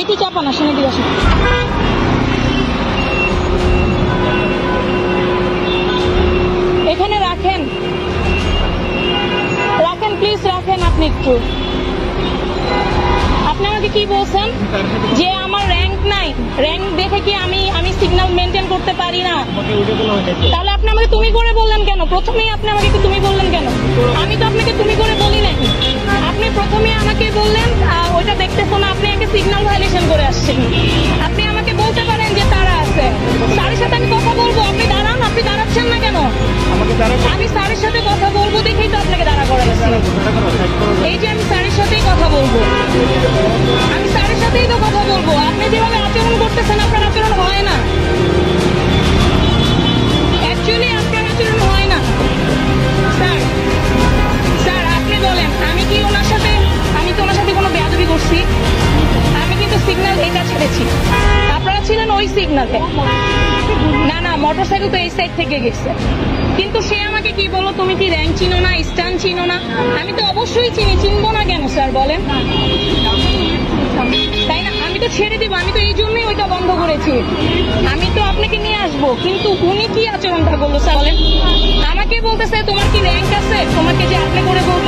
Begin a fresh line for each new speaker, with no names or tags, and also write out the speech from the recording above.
বেশি চাপা না, শুনে দিয়ে আসুন। এখানে রাখেন, রাখেন প্লিজ, রাখেন। আপনি একটু, আপনি আমাকে কি বলছেন যে আমার র্যাঙ্ক নাই, র্যাঙ্ক দেখে কি আমি সিগন্যাল মেনটেন করতে পারি না? তাহলে আপনি আমাকে তুমি করে বললেন কেন? প্রথমেই আপনি আমাকে তুমি বললেন কেন? আমি তো আপনাকে তুমি করে বলি নাই। আপনি প্রথমে আমাকে বললেন ওইটা দেখতেছো না, আপনি আমাকে সিগন্যাল ভায়োলেশন করে আসছেন। আপনি আমাকে বলতে পারেন যে তারা আছে, স্যারের সাথে আমি কথা বলবো, আপনি দাঁড়ান। আপনি দাঁড়াচ্ছেন না কেন? আমি স্যারের সাথে কথা বলবো দেখেই তো আপনাকে দাঁড়া করাচ্ছি। এই যে আমি স্যারের সাথেই কথা বলবো, আমি স্যারের সাথেই তো কথা বলবো। আপনি যেভাবে আচরণ করতেছেন, আপনার আচরণ হয় না, অ্যাকচুয়ালি আপনার আচরণ হয় না। স্যার, স্যার আপনি বলেন, আমি কি ওনার সাথে, আমি তো ওনার সাথে কোনো বেয়াদবি করছি? আমি কিন্তু সিগন্যাল এটা ছেড়েছি, আপনারা ছিলেন ওই সিগন্যালে। না না, মোটরসাইকেল তো এই সাইড থেকে গেছে, কিন্তু সে আমাকে কি বললো, তুমি কি র্যাঙ্ক চিনো না, স্ট্যান্ড চিনো না? আমি তো অবশ্যই চিনি, চিনবো না কেন স্যার বলেন? তাই না? আমি তো ছেড়ে দিব, আমি তো এই জন্যই ওইটা বন্ধ করেছি। আমি তো আপনাকে নিয়ে আসবো, কিন্তু উনি কি আচরণটা করলো স্যার বলেন? আমাকে বলতেছে তোমার কি র্যাঙ্ক আছে, তোমাকে যে আপনি করে বলছে